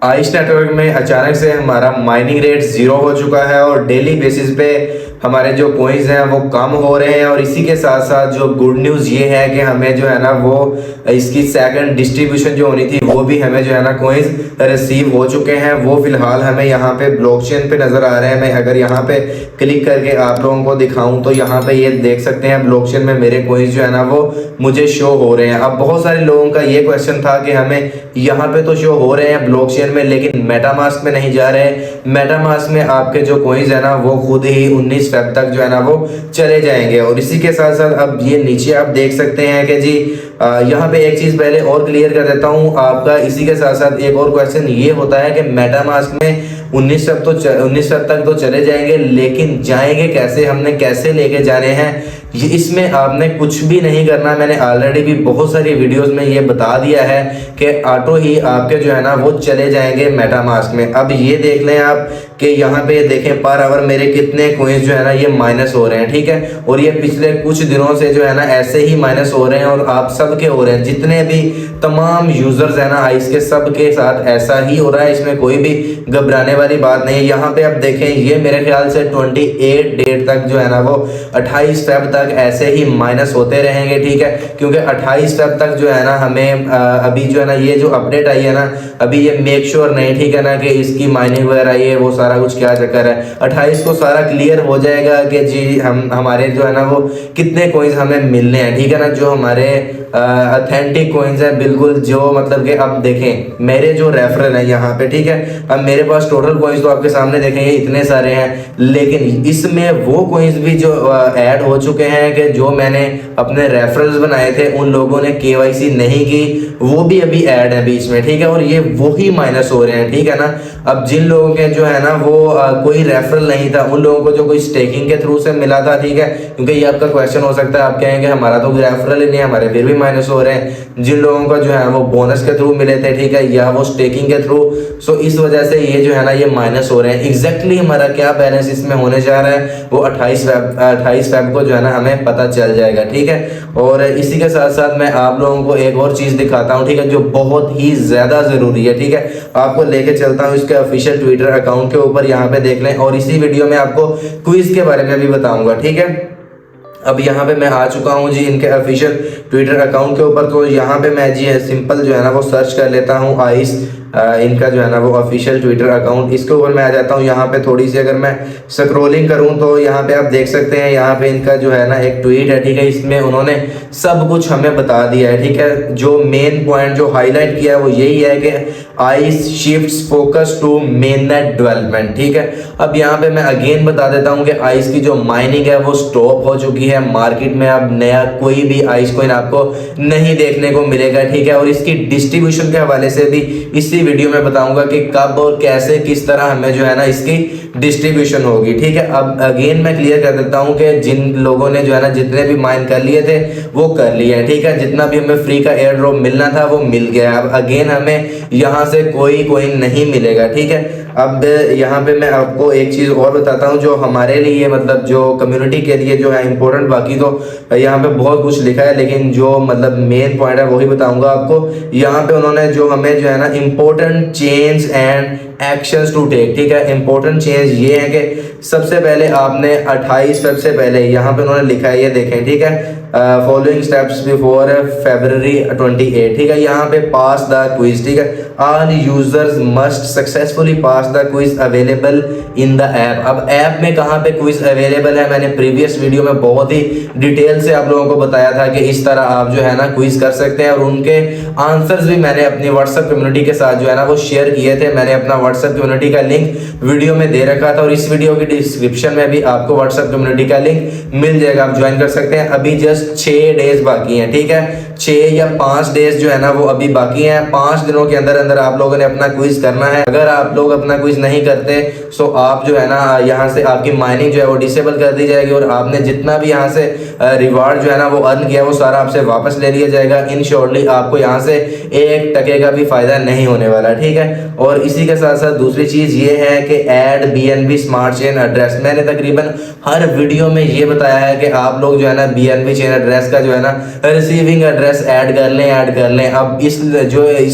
Ice network में अचानक से हमारा माइनिंग रेट जीरो हो चुका है और डेली बेसिस पे हमारे जो कॉइन्स हैं वो कम हो रहे हैं। और इसी के साथ साथ जो गुड न्यूज़ ये है कि हमें जो है ना वो इसकी सेकंड डिस्ट्रीब्यूशन जो होनी थी वो भी हमें जो है ना कॉइन्स रिसीव हो चुके हैं। वो फिलहाल हमें यहाँ पे ब्लॉकचेन पे नज़र आ रहे हैं। मैं अगर यहाँ पे क्लिक करके आप लोगों को दिखाऊं तो यहाँ पे ये देख सकते हैं ब्लॉकचेन में मेरे कॉइन्स जो है ना वो मुझे शो हो रहे हैं। अब बहुत सारे लोगों का ये क्वेश्चन था कि हमें यहाँ पे तो शो हो रहे हैं ब्लॉकचेन में, लेकिन मेटामास्क में नहीं जा रहे। मेटामास्क में आपके जो कॉइन्स है ना वो खुद ही 19 फेब तक जो है ना वो चले जाएंगे। और इसी के साथ साथ अब ये नीचे आप देख सकते हैं कि जी यहाँ पे एक चीज़ पहले और क्लियर कर देता हूँ आपका। इसी के साथ साथ एक और क्वेश्चन ये होता है कि मेटामास्क में 19 फेब तक तो चले जाएंगे, लेकिन जाएंगे कैसे, हमने कैसे लेके जाने हैं, इसमें आपने कुछ भी नहीं करना। मैंने ऑलरेडी भी बहुत सारी वीडियोस में ये बता दिया है कि ऑटो ही आपके जो है ना वो चले जाएंगे मेटामास्क में। अब ये देख लें आप कि यहाँ पे देखें पर आवर मेरे कितने कॉइन्स जो है ना ये माइनस हो रहे हैं, ठीक है। और ये पिछले कुछ दिनों से जो है ना ऐसे ही माइनस हो रहे हैं और आप सबके हो रहे हैं, जितने भी तमाम यूजर्स है ना आइस के, सब के साथ ऐसा ही हो रहा है। इसमें कोई भी घबराने वाली बात नहीं है। यहाँ पे आप देखें ये मेरे ख्याल से 28 डेट तक जो है ना वो 28 फेब तक ऐसे ही माइनस होते रहेंगे, ठीक है। क्योंकि 28 फेब तक जो है ना हमें अभी जो है ना ये जो अपडेट आई है ना अभी ये मेक श्योर नहीं, ठीक है ना, कि इसकी माइनिंग वगैरह ये वो सारा कुछ क्या चक्कर है। 28 को सारा क्लियर हो जाएगा कि जी हमारे जो है ना वो कितने कॉइन्स हमें मिलने हैं, ठीक है ना, जो हमारे ऑथेंटिक कॉइन्स है बिल्कुल, जो मतलब कि अब देखें मेरे जो रेफरल है यहाँ पे, ठीक है। अब मेरे पास टोटल कॉइन्स तो आपके सामने देखेंगे इतने सारे हैं, लेकिन इसमें वो कॉइन्स भी जो ऐड हो चुके हैं कि जो मैंने अपने रेफरल्स बनाए थे उन लोगों ने केवाईसी नहीं की, वो भी अभी ऐड है बीच में, ठीक है। और ये वही माइनस हो रहे हैं, ठीक है ना। अब जिन लोगों के जो है ना वो कोई रेफरल नहीं था, उन लोगों को जो कोई स्टेकिंग के थ्रू से मिला था, ठीक है, क्योंकि ये आपका क्वेश्चन हो सकता है, आप कहेंगे हमारा तो रेफरल ही नहीं है, हमारे फिर भी माइनस हो रहे हैं। जिन लोगों का जो है वो बोनस के थ्रू मिले थे, ठीक है, या वो स्टेकिंग के थ्रू, सो इस वजह से ये जो है ना ये माइनस हो रहे हैं। एग्जैक्टली हमारा क्या बैलेंस इसमें होने जा रहा है वो 28 फेब को जो है ना हमें पता चल जाएगा, ठीक है। और इसी के साथ साथ मैं आप लोगों को एक और चीज़ दिखाता हूँ, ठीक है, जो बहुत ही ज़्यादा ज़रूरी है, ठीक है। आपको लेके चलता हूँ इसके ऑफिशियल ट्विटर अकाउंट के ऊपर, यहाँ पे देख लें। और इसी वीडियो में आपको क्विज के बारे में भी बताऊंगा, ठीक है। अब यहाँ पे मैं आ चुका हूँ जी इनके ऑफिशियल ट्विटर अकाउंट के ऊपर। तो यहाँ पे मैं जी सिंपल जो है ना वो सर्च कर लेता हूँ आइस, इनका जो है ना वो ऑफिशियल ट्विटर अकाउंट, इसके ऊपर मैं आ जाता हूँ। यहाँ पे थोड़ी सी अगर मैं स्क्रॉलिंग करूँ तो यहाँ पे आप देख सकते हैं, यहाँ पे इनका जो है ना एक ट्वीट है, ठीक है। इसमें उन्होंने सब कुछ हमें बता दिया है, ठीक है। जो मेन पॉइंट जो हाईलाइट किया है वो यही है कि ICE shifts focus to mainnet development, ठीक है। अब यहाँ पे मैं अगेन बता देता हूँ कि आइस की जो माइनिंग है वो स्टॉप हो चुकी है। मार्केट में अब नया कोई भी आइस कॉइन आपको नहीं देखने को मिलेगा, ठीक है। और इसकी डिस्ट्रीब्यूशन के हवाले से भी इसी वीडियो में बताऊंगा कि कब और कैसे किस तरह हमें जो है ना इसकी डिस्ट्रीब्यूशन होगी, ठीक है। अब अगेन मैं क्लियर कर देता हूं कि जिन लोगों ने जो है ना जितने भी माइन कर लिए थे वो कर लिए हैं, ठीक है। जितना भी हमें फ्री का एयर ड्रॉप मिलना था वो मिल गया। अब अगेन हमें यहाँ से कोई कॉइन नहीं मिलेगा, ठीक है। अब यहाँ पे मैं आपको एक चीज़ और बताता हूँ जो हमारे लिए मतलब जो कम्युनिटी के लिए जो है इम्पोर्टेंट। बाकी तो यहाँ पे बहुत कुछ लिखा है, लेकिन जो मतलब मेन पॉइंट है वही बताऊंगा आपको। यहाँ पे उन्होंने जो हमें जो है ना important change and actions to take, ठीक है। इंपॉर्टेंट चेंज ये है कि सबसे पहले आपने 28 फेब से पहले यहाँ पे उन्होंने लिखा है, ये देखें, ठीक है, फॉलोइंग स्टेप्स बिफोर February 28, ठीक है। यहाँ पे पास द क्विज, ठीक है। All users must successfully pass the quiz available in the app. अब ऐप में कहाँ पे क्विज अवेलेबल है, मैंने प्रीवियस वीडियो में बहुत ही डिटेल से आप लोगों को बताया था कि इस तरह आप जो है ना क्विज कर सकते हैं। और उनके आंसर्स भी मैंने अपनी व्हाट्सएप कम्युनिटी के साथ जो है ना वो शेयर किए थे। मैंने अपना व्हाट्सएप कम्युनिटी का लिंक वीडियो में दे रखा था, और इस वीडियो की डिस्क्रिप्शन में भी आपको व्हाट्सएप कम्युनिटी का लिंक मिल जाएगा, आप ज्वाइन कर सकते हैं। अभी जस्ट 6 डेज बाकी हैं, ठीक है। 6 या 5 डेज जो है ना वो अभी बाकी हैं। 5 दिनों के अंदर अंदर आप लोगों ने अपना क्विज करना है। अगर आप लोग अपना क्विज नहीं करते तो आप जो है ना यहाँ से आपकी माइनिंग जो है वो डिसेबल कर दी जाएगी, और आपने जितना भी यहाँ से रिवार्ड जो है ना वो अर्न किया वो सारा आपसे वापस ले लिया जाएगा। इन शॉर्टली आपको यहाँ से 1 टके का भी फायदा नहीं होने वाला, ठीक है। और इसी के साथ साथ दूसरी चीज ये है कि add BNB smart chain address. मैंने तकरीबन हर वीडियो में ये बताया है कि आप लोग जो है ना BNB चेन एड्रेस का जो है ना रिसीविंग एड्रेस ऐड कर लें। अब इस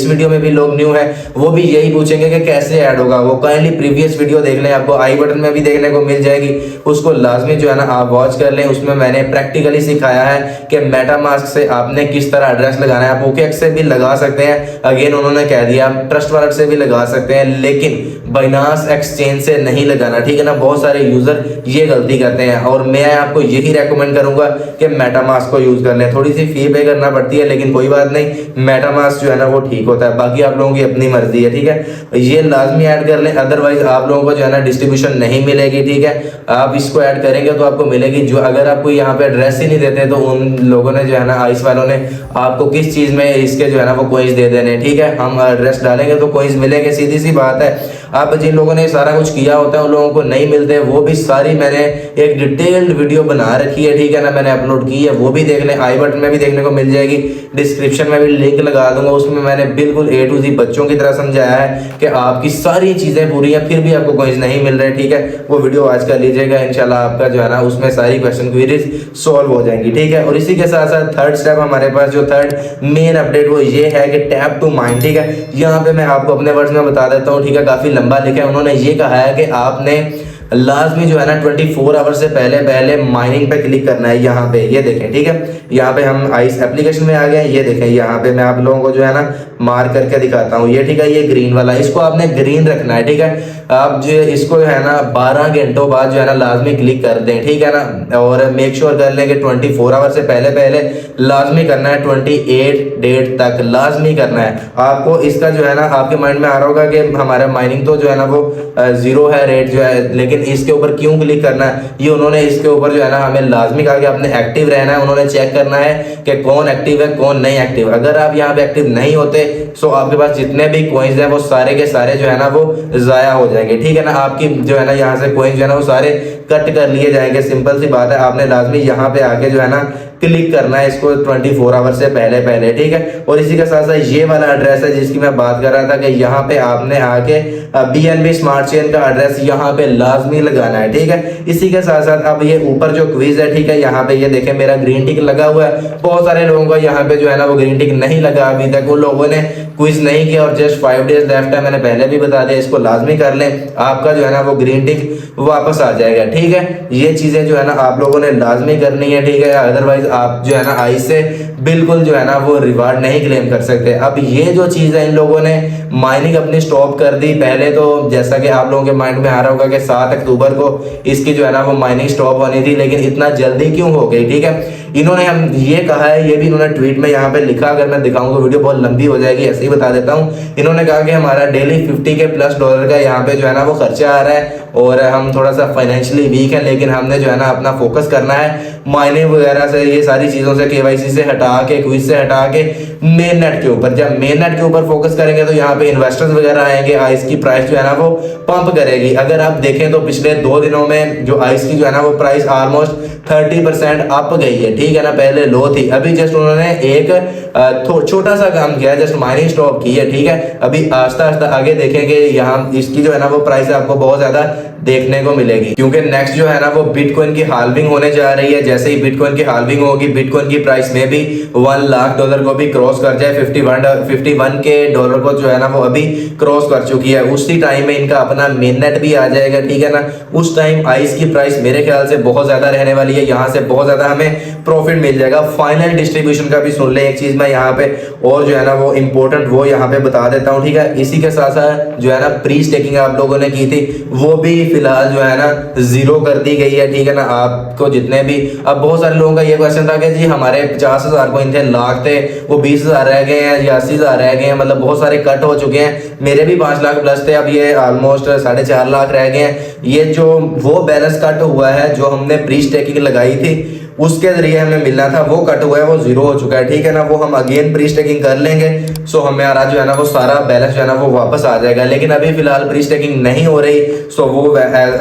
वीडियो में भी लोग न्यू है वो भी यही पूछेंगे कि कैसे ऐड होगा। वो काइंडली प्रीवियस वीडियो देख लें, आपको आई बटन में भी देखने को मिल जाएगी, उसको लाजमी जो है ना आप वॉच कर लें। उसमें मैंने प्रैक्टिकली सिखाया है कि मेटामास्क से आपने किस तरह एड्रेस लगाना है। आप OKX से भी लगा सकते हैं, अगेन उन्होंने कह दिया ट्रस्ट वॉलेट से भी लगा सकते हैं, लेकिन बाइनांस एक्सचेंज से नहीं लगाना, ठीक है ना। बहुत सारे यूजर ये गलती करते हैं और मैं आपको यही रेकमेंड करूंगा कि मेटामास्क को यूज कर लें। थोड़ी सी फी पे करना पड़ती है लेकिन कोई बात नहीं, मेटामास्क जो है ना वो ठीक होता है। बाकी आप लोगों की अपनी मर्जी है, ठीक है। ये लाजमी ऐड कर लें, अदरवाइज आप लोगों को जो है ना डिस्ट्रीब्यूशन नहीं मिलेगी, ठीक है। आप इसको ऐड करेंगे तो आपको मिलेगी। जो अगर आपको यहाँ पे एड्रेस ही नहीं देते तो उन लोगों ने जो है ना आइस वालों ने आपको किस चीज में इसके जो है ना वो कोइंस दे देने, ठीक है। हम एड्रेस डालेंगे तो कोइंस मिलेंगे, सीधी सी बात है। अब जिन लोगों ने सारा कुछ किया होता है उन लोगों को नहीं मिलते, वो भी सारी मैंने एक डिटेल्ड वीडियो बना रखी है, ठीक है ना, मैंने अपलोड की है, वो भी देख लें। आई बटन में भी देखने को मिल जाएगी, डिस्क्रिप्शन में भी लिंक लगा दूंगा। उसमें मैंने बिल्कुल A to Z बच्चों की तरह समझाया है कि आपकी सारी चीजें पूरी हैं फिर भी आपको कोइंस नहीं मिल रहे, ठीक है। वो वीडियो आज कर लीजिएगा, इंशाल्लाह आपका जो है ना उसमें सारी क्वेश्चन क्वेरीज सॉल्व हो जाएंगी, ठीक है। और इसी के साथ साथ थर्ड स्टेप हमारे पास जो थर्ड मेन अपडेट वो ये है कि टैप टू माइन, ठीक है। यहाँ पे मैं आपको अपने वर्ड्स में बता देता हूँ, ठीक है। काफी लंबा लिखा है, उन्होंने ये कहा है कि आपने लाजमी जो है ना 24 आवर से पहले माइनिंग पे क्लिक करना है। यहाँ पे ये देखें, ठीक है। यहाँ पे हम आइस एप्लीकेशन में आ गए, ये देखें यहाँ पे मैं आप लोगों को जो है ना मार्क करके दिखाता हूँ, ये ठीक है। ये ग्रीन वाला, इसको आपने ग्रीन रखना है, ठीक है। आप जो इसको है ना 12 घंटों बाद जो है ना लाजमी क्लिक कर दें, ठीक है ना। और मेक श्योर कर लें कि 24 आवर से पहले लाजमी करना है, 28 डेट तक लाजमी करना है। आपको इसका जो है ना आपके माइंड में आ रहा होगा कि हमारा माइनिंग तो जो है ना वो 0 है रेट जो है, लेकिन इसके ऊपर क्यों क्लिक करना है, ये उन्होंने इसके ऊपर जो है ना हमें लाजमी कहा कि आपने एक्टिव रहना है। उन्होंने चेक करना है कि कौन एक्टिव है कौन नहीं एक्टिव। अगर आप यहाँ पे एक्टिव नहीं होते तो आपके पास जितने भी कॉइन्स हैं वो सारे के सारे जो है ना वो जाया हो जाएंगे, ठीक है ना। आपकी जो है ना यहाँ से कॉइन्स जो है ना वो सारे कट कर लिए जाएंगे, सिंपल सी बात है। आपने लाजमी यहाँ पे आके जो है ना क्लिक करना है इसको 24 आवर से पहले, ठीक है। और इसी के साथ साथ ये वाला एड्रेस है जिसकी मैं बात कर रहा था कि यहाँ पे आपने आके BNB स्मार्ट चेन का एड्रेस यहाँ पे लाजमी लगाना है, ठीक है। इसी के साथ साथ अब ये ऊपर जो क्विज है, ठीक है, यहाँ पे ये देखें मेरा ग्रीन टिक लगा हुआ है। बहुत सारे लोगों को यहाँ पे जो है ना वो ग्रीन टिक नहीं लगा अभी तक, उन लोगों ने क्विज नहीं किया और जस्ट 5 डेज लेफ्ट है, मैंने पहले भी बता दिया। इसको लाजमी कर लें, आपका जो है ना वो ग्रीन टिक वापस आ जाएगा, ठीक है। ये चीजें जो है ना आप लोगों ने लाजमी करनी है, ठीक है। अदरवाइज आप जो है ना आई से बिल्कुल जो है ना वो रिवार्ड नहीं क्लेम कर सकते। अब ये जो चीज है इन लोगों ने माइनिंग अपनी स्टॉप कर दी। पहले तो जैसा कि आप लोगों के माइंड में आ रहा होगा कि 7 अक्टूबर को इसकी जो है ना वो माइनिंग स्टॉप होनी थी, लेकिन इतना जल्दी क्यों हो गई, ठीक है। इन्होंने हम ये कहा है, ये भी इन्होंने ट्वीट में यहाँ पे लिखा, अगर मैं दिखाऊंगा वीडियो बहुत लंबी हो जाएगी, ऐसे ही बता देता हूँ। इन्होंने कहा कि हमारा डेली 50K प्लस डॉलर का यहाँ पे जो है ना वो खर्चा आ रहा है और हम थोड़ा सा फाइनेंशियली वीक है, लेकिन हमने जो है ना अपना फोकस करना है माइनिंग वगैरह से, ये सारी चीजों से, KYC से हटा के, क्विज से हटा के मेन नेट के ऊपर। जब मेन नेट के ऊपर फोकस करेंगे तो यहाँ पे इन्वेस्टर्स वगैरह आएंगे, आइस की प्राइस जो है ना वो पंप करेगी। अगर आप देखें तो पिछले 2 दिनों में जो आइस की जो है ना वो प्राइस ऑलमोस्ट 30% अप गई है, ठीक है ना। पहले लो थी, अभी जस्ट उन्होंने एक छोटा सा काम किया, जस्ट माइनिंग स्टॉप की है, ठीक है। अभी आस्ता आस्ता आगे देखेंगे, यहाँ इसकी जो है ना वो प्राइस आपको बहुत ज्यादा देखने को मिलेगी, क्योंकि नेक्स्ट जो है ना वो बिटकॉइन की हाल्विंग होने जा रही है। जैसे ही बिटकॉइन की हाल्विंग होगी, बिटकॉइन की प्राइस में भी $1 लाख को भी क्रॉस कर जाए, 51K डॉलर को जो है ना वो अभी क्रॉस कर चुकी है। उसी टाइम में इनका अपना मेन नेट भी आ जाएगा, ठीक है ना। उस टाइम आइस की प्राइस मेरे ख्याल से बहुत ज्यादा रहने वाली है, यहाँ से बहुत ज्यादा हमें प्रॉफिट मिल जाएगा। फाइनल डिस्ट्रीब्यूशन का भी सुन ले एक चीज मैं यहाँ पे, और जो है ना वो इंपॉर्टेंट वो यहाँ पे बता देता हूँ, ठीक है। इसी के साथ साथ जो है ना प्री स्टेकिंग आप लोगों ने की थी वो भी फिलहाल जो है ना 0 कर दी गई है, ठीक है ना। आपको जितने भी, अब बहुत सारे लोगों का ये क्वेश्चन था कि जी हमारे 50,000 कोइन थे, लाख थे, वो 20,000 रह गए हैं या 80,000 रह गए हैं, मतलब बहुत सारे कट हो चुके हैं। मेरे भी 5 लाख प्लस थे, अब ये ऑलमोस्ट 4.5 लाख रह गए हैं। ये जो वो बैलेंस कट हुआ है जो हमने प्री स्टेकिंग लगाई थी उसके जरिए हमें मिलना था, वो कट हुआ है, वो 0 हो चुका है, ठीक है ना। वो हम अगेन प्री स्टेकिंग कर लेंगे, सो हमारा जो है ना वो सारा बैलेंस जो है ना वो वापस आ जाएगा। लेकिन अभी फिलहाल प्री स्टेकिंग नहीं हो रही, सो वो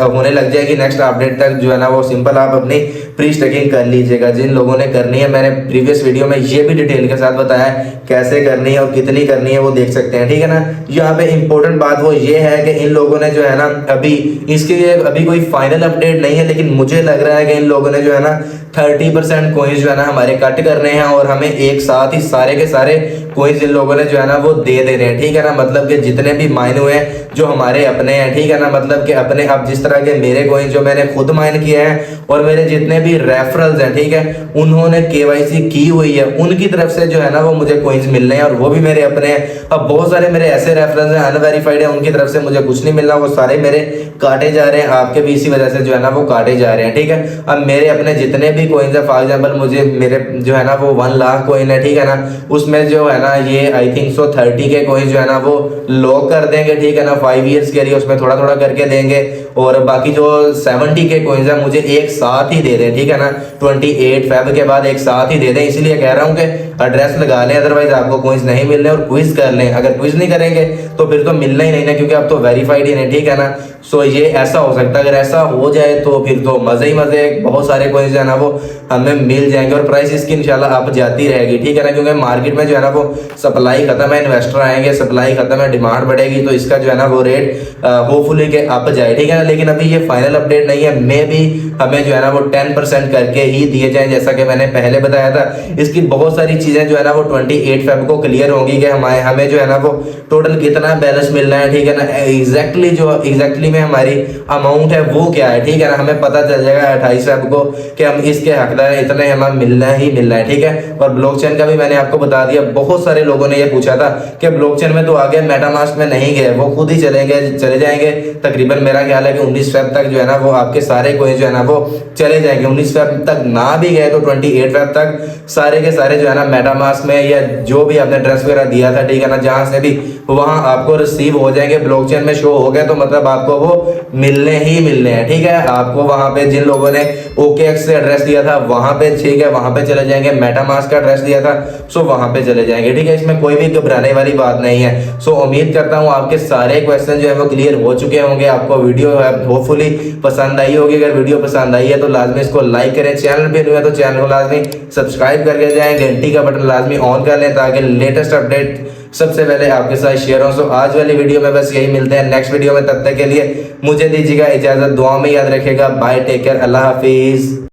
होने लग जाएगी नेक्स्ट अपडेट तक। जो है ना वो सिंपल आप अपनी प्री स्टैकिंग कर लीजिएगा जिन लोगों ने करनी है। मैंने प्रीवियस वीडियो में ये भी डिटेल के साथ बताया है कैसे करनी है और कितनी करनी है, वो देख सकते हैं, ठीक है ना। यहाँ पे इंपॉर्टेंट बात वो ये है कि इन लोगों ने जो है ना अभी इसके लिए अभी कोई फाइनल अपडेट नहीं है, लेकिन मुझे लग रहा है कि इन लोगों ने जो है ना 30% कोइंस जो है ना हमारे कट करने हैं और हमें एक साथ ही सारे के सारे कोइंस इन लोगों ने जो है ना वो दे रहे हैं, ठीक है ना। मतलब कि जितने भी माइन हुए हैं जो हमारे अपने हैं, ठीक है ना, मतलब कि अपने, अब जिस तरह के मेरे कोइंस जो मैंने खुद माइन किए हैं और मेरे जितने भी रेफरल्स हैं, ठीक है, उन्होंने केवाईसी की हुई है, उनकी तरफ से जो है ना वो मुझे कोइंस मिल रहे हैं और वो भी मेरे अपने हैं। अब बहुत सारे मेरे ऐसे रेफरल्स हैं अनवेरीफाइड है, उनकी तरफ से मुझे कुछ नहीं मिल रहा, वो सारे मेरे काटे जा रहे हैं, आपके भी इसी वजह से जो है ना वो काटे जा रहे हैं, ठीक है। अब मेरे अपने जितने भी कोइंस है, फॉर एग्जांपल मुझे मेरे जो है ना वो 1 लाख कोइन है, ठीक है ना, उसमें जो है ना ये आई थिंक सो 30 के कोइंस जो है ना वो लॉक कर देंगे, ठीक है ना, 5 ईयर्स के लिए उसमें थोड़ा थोड़ा करके देंगे और बाकी जो 70 के कोइंस है मुझे एक साथ ही दे दें, ठीक है ना, 28 फेब के बाद एक साथ ही दे दें। इसलिए कह रहा हूँ कि एड्रेस लगा लें, अदरवाइज आपको कोइंस नहीं मिल रहे और क्विज कर लें। अगर क्विज नहीं करेंगे तो फिर तो मिलना ही नहीं ना, क्योंकि अब तो वेरीफाइड ही नहीं, ठीक है ना। सो ये ऐसा हो सकता है, अगर ऐसा हो जाए तो फिर तो मजे ही मजे, बहुत सारे कोइंस जो है ना वो हमें मिल जाएंगे और प्राइस इसकी इंशाल्लाह अप जाती रहेगी, ठीक है ना, क्योंकि मार्केट में जो है ना वो सप्लाई खत्म है, इन्वेस्टर आएंगे, सप्लाई खत्म है, डिमांड बढ़ेगी, तो इसका जो है ना वो रेट होपफुली के अप जाए, ठीक है ना। लेकिन अभी ये फाइनल अपडेट नहीं है, मे भी हमें जो है ना वो 10% करके ही दिए जाए, जैसा कि मैंने पहले बताया था। इसकी बहुत सारी चीजें जो है ना वो 28 फेब को क्लियर होंगी कि हमें जो है ना वो टोटल कितना बैलेंस मिलना है, ठीक है ना, एग्जैक्टली में हमारी अमाउंट है वो क्या है, ठीक है ना, हमें पता चल जाएगा 28 फेब को कि हम इसके हकदार हैं, इतने हमें मिलना ही मिलना है, ठीक है। और ब्लॉकचेन का भी मैंने आपको बता दिया, बहुत सारे लोगों ने ये पूछा था कि ब्लॉकचेन में तो आगे मेटामास्क में नहीं गए, वो खुद ही चले जाएंगे। तकरीबन मेरा ख्याल है कि 19 फेब तक जो है ना वो आपके सारे कोइंस जो है ना वो चले जाएंगे। 19 फेब तक ना भी गए तो 28 फेब तक सारे के सारे जो है ना मेटामास्क में या जो भी आपने ड्रेस वगैरह दिया था, ठीक है ना, जहां से भी वहां आपको रिसीव हो जाएंगे, ब्लॉकचेन में शो हो गया तो मतलब आपको वो मिलने ही मिलने हैं, ठीक है। आपको वहां पे जिन लोगों ने OKX से एड्रेस दिया था वहां पे, ठीक है, वहां पे चले जाएंगे, मेटामास्क का एड्रेस दिया था सो वहां पे चले जाएंगे, ठीक है। इसमें कोई भी घबराने वाली बात नहीं है। सो उम्मीद करता हूं आपके सारे क्वेश्चन जो है वो क्लियर हो चुके होंगे, आपको वीडियो होपफुली पसंद आई होगी। अगर वीडियो पसंद आई है तो लाजमी इसको लाइक करें, चैनल पे न्यू है तो चैनल को लाजमी सब्सक्राइब करके जाएं, घंटी का बटन लाजमी ऑन कर लें ताकि लेटेस्ट अपडेट सबसे पहले आपके साथ शेयर हो। सो आज वाली वीडियो में बस यही, मिलते हैं नेक्स्ट वीडियो में, तब तक के लिए मुझे दीजिएगा इजाजत, दुआ में याद रखिएगा, बाय, टेक केयर, अल्लाह हाफिज।